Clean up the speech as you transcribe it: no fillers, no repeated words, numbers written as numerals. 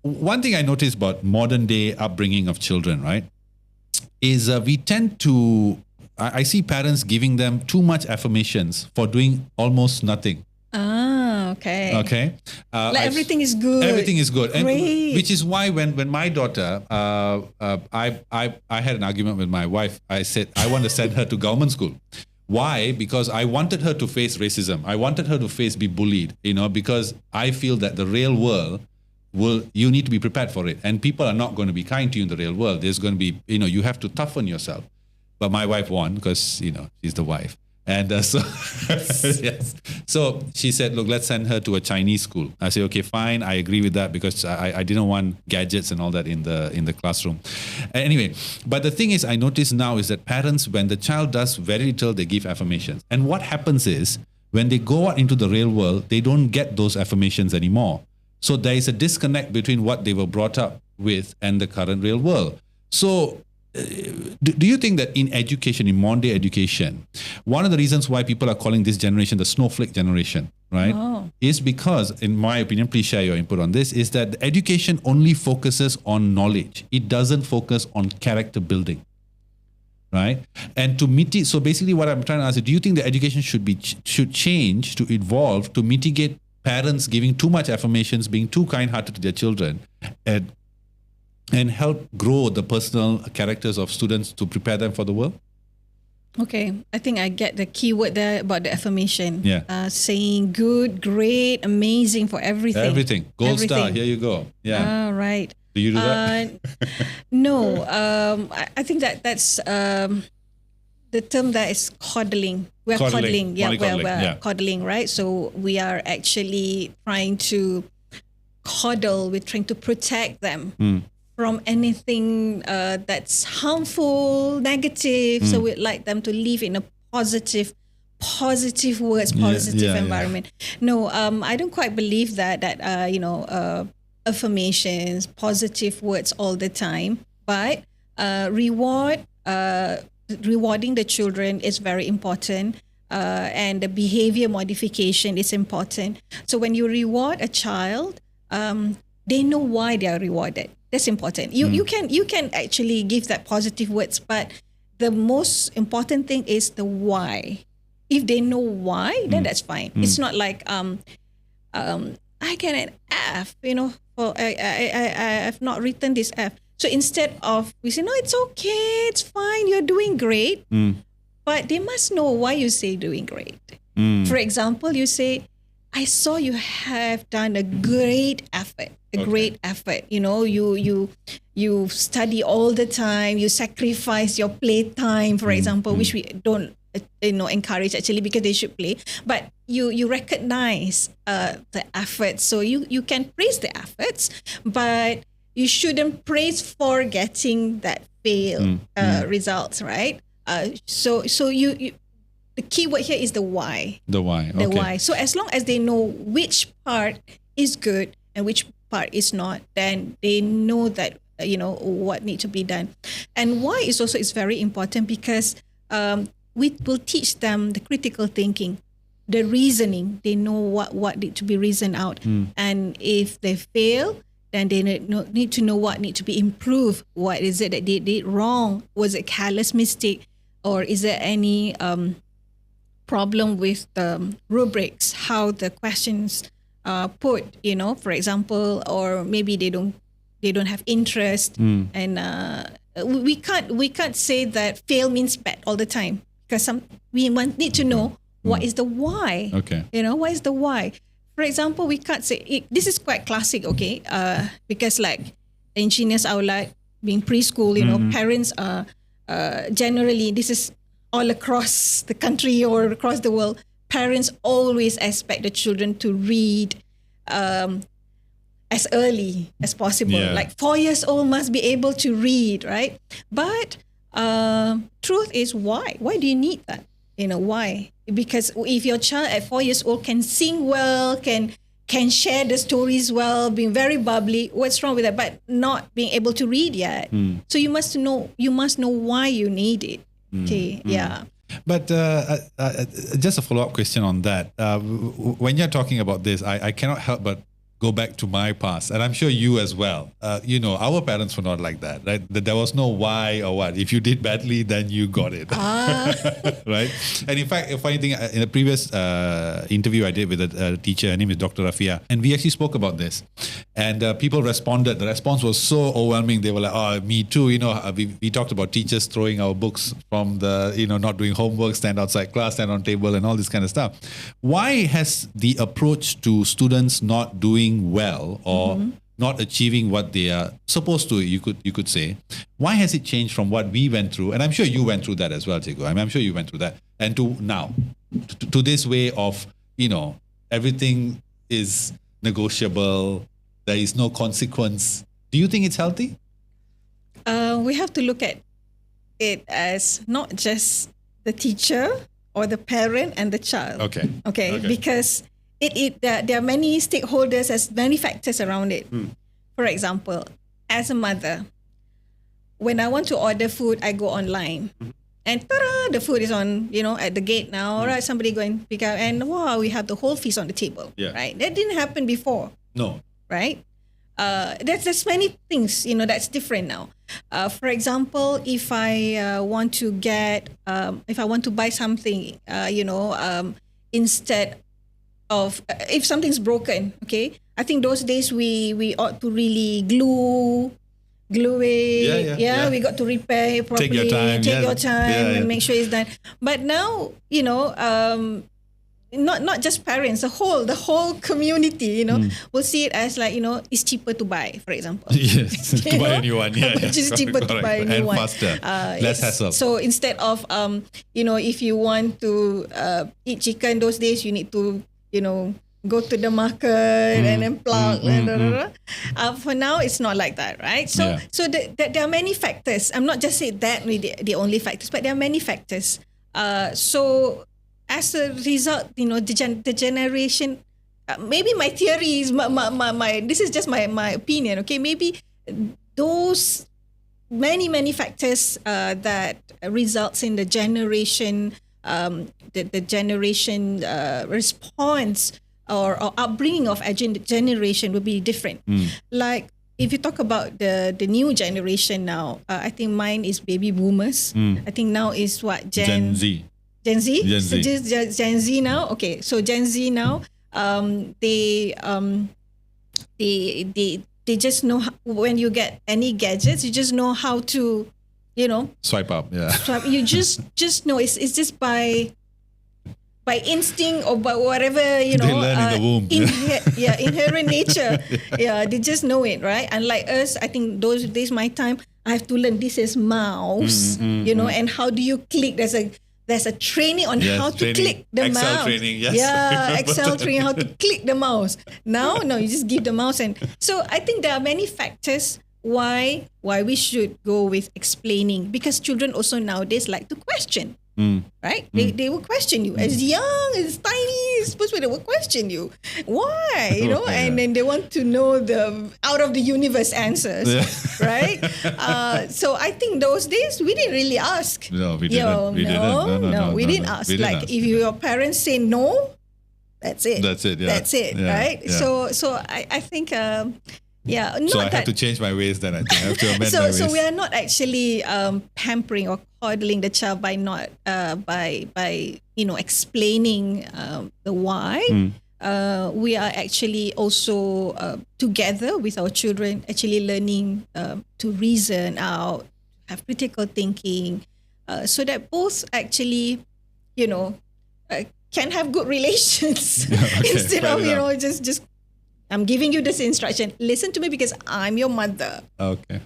one thing I noticed about modern day upbringing of children, right, is we tend to, I see parents giving them too much affirmations for doing almost nothing. Okay. Okay. Everything is good. Everything is good. And Great. which is why when my daughter, I had an argument with my wife. I said, I want to send her to government school. Why? Because I wanted her to face racism. I wanted her to be bullied, because I feel that the real world you need to be prepared for it. And people are not going to be kind to you in the real world. There's going to be, you have to toughen yourself. But my wife won because, she's the wife. And so, yes. So she said, look, let's send her to a Chinese school. I said, okay, fine. I agree with that because I didn't want gadgets and all that in the classroom. Anyway, but the thing is, I notice now is that parents, when the child does very little, they give affirmations. And what happens is, when they go out into the real world, they don't get those affirmations anymore. So there is a disconnect between what they were brought up with and the current real world. So do you think that in education, in modern day education, one of the reasons why people are calling this generation the snowflake generation, right, is because, in my opinion, please share your input on this, is that education only focuses on knowledge. It doesn't focus on character building, right? And to mitigate, so basically what I'm trying to ask is, do you think the education should change to evolve to mitigate parents giving too much affirmations, being too kind-hearted to their children, and help grow the personal characters of students to prepare them for the world? Okay, I think I get the key word there about the affirmation. Yeah. Saying good, great, amazing for everything. Everything. Gold star, here you go. Yeah. All right. Do you do that? No. I think that's the term that is coddling. We're coddling. Yeah, we're coddling, right? So we are actually trying to coddle. We're trying to protect them from anything that's harmful, negative. So we'd like them to live in a positive words, positive environment. No, I don't quite believe that affirmations, positive words all the time. But rewarding the children is very important. And the behavior modification is important. So when you reward a child, they know why they are rewarded. That's important. You can actually give that positive words, but the most important thing is the why. If they know why, then that's fine. It's not like I get an F, for I have not written this F. So instead of we say, no, it's okay, it's fine, you're doing great. But they must know why you say doing great. For example, you say, I saw you have done a great effort. Great effort. You study all the time. You sacrifice your play time, for example, which we don't encourage actually, because they should play. But you recognize the efforts. So you can praise the efforts, but you shouldn't praise for getting that fail results, right? So you the key word here is the why. The why. The why. So as long as they know which part is good and which part is not, then they know that what needs to be done. And why is very important, because we will teach them the critical thinking, the reasoning. They know what need to be reasoned out. And if they fail, then they need to know what need to be improved. What is it that they did wrong? Was it careless mistake, or is there any problem with the rubrics, how the questions put, for example, or maybe they don't have interest, and we can't say that fail means bad all the time, because we need to know what is the why. Okay. What is the why? For example, we can't say this is quite classic, okay? Because like engineers outlet, being preschool, parents are generally, this is all across the country or across the world, parents always expect the children to read as early as possible. Yeah. Like 4 years old must be able to read, right? But truth is, why? Why do you need that? Why? Because if your child at 4 years old can sing well, can share the stories well, being very bubbly, what's wrong with that? But not being able to read yet. So you must know why you need it. Okay, yeah. But just a follow-up question on that. When you're talking about this, I cannot help but go back to my past, and I'm sure you as well. Our parents were not like that, right? There was no why or what. If you did badly, then you got it, right? And in fact, a funny thing, in a previous interview I did with a teacher, her name is Dr. Rafia, and we actually spoke about this. And people responded. The response was so overwhelming. They were like, "Oh, me too." We talked about teachers throwing our books from the, not doing homework, stand outside class, stand on table, and all this kind of stuff. Why has the approach to students not doing well or not achieving what they are supposed to, you could say, why has it changed from what we went through? And I'm sure you went through that as well, Cikgu. I'm sure you went through that. And to now, to this way of, everything is negotiable. There is no consequence. Do you think it's healthy? We have to look at it as not just the teacher or the parent and the child. Okay. Because there are many stakeholders, as many factors around it. For example, as a mother, when I want to order food, I go online. And ta-da, the food is on, at the gate now. All right, somebody go and pick up. And wow, we have the whole feast on the table. Yeah. Right? That didn't happen before. No. Right? There's many things, that's different now. For example, if I want to buy something, instead of, if something's broken, okay, I think those days we ought to really glue it. Yeah, we got to repair it properly. Take your time and make sure it's done. But now, not just parents, the whole community, will see it as like, it's cheaper to buy, for example. Yes, to buy a new one. Yeah, it's just cheaper to buy a new one. And faster, less hassle. So instead of, if you want to eat chicken those days, you need to, go to the market and then pluck. For now, it's not like that, right? So there are many factors. I'm not just saying that the only factors, but there are many factors. So as a result, the generation, maybe my theory is my this is just my opinion, okay? Maybe those many factors that results in the generation, the generation response or upbringing of a generation will be different. Like if you talk about the new generation now, I think mine is baby boomers. I think now is what Gen Z. Gen Z? Gen Z. So just Gen Z now? Okay, so Gen Z now, they just know when you get any gadgets, you just know how to, swipe up. Yeah. Swipe. You just know it's just by instinct or by whatever, they learn in the womb. Inherent nature. Yeah, they just know it, right? Unlike us, I think those days, my time, I have to learn this is mouse, and how do you click? There's a training on how to click the Excel mouse. Training, yes. Yeah, Excel training, how to click the mouse. Now, no, you just give the mouse. And so I think there are many factors why we should go with explaining, because children also nowadays like to question. Right? They will question you. As young, as tiny, supposed to they will question you. Why? And then they want to know the out of the universe answers. Right? So I think those days we didn't really ask. No, we didn't. We didn't ask. Like if your parents say no, that's it. That's it. Yeah. That's it. Yeah. Right? Yeah. So I think So I have to change my ways then, I think. I have to amend my ways. So we are not actually pampering or coddling the child by not by explaining the why. We are actually also together with our children actually learning to reason out, have critical thinking, so that both actually can have good relations instead of just I'm giving you this instruction. Listen to me because I'm your mother. Okay.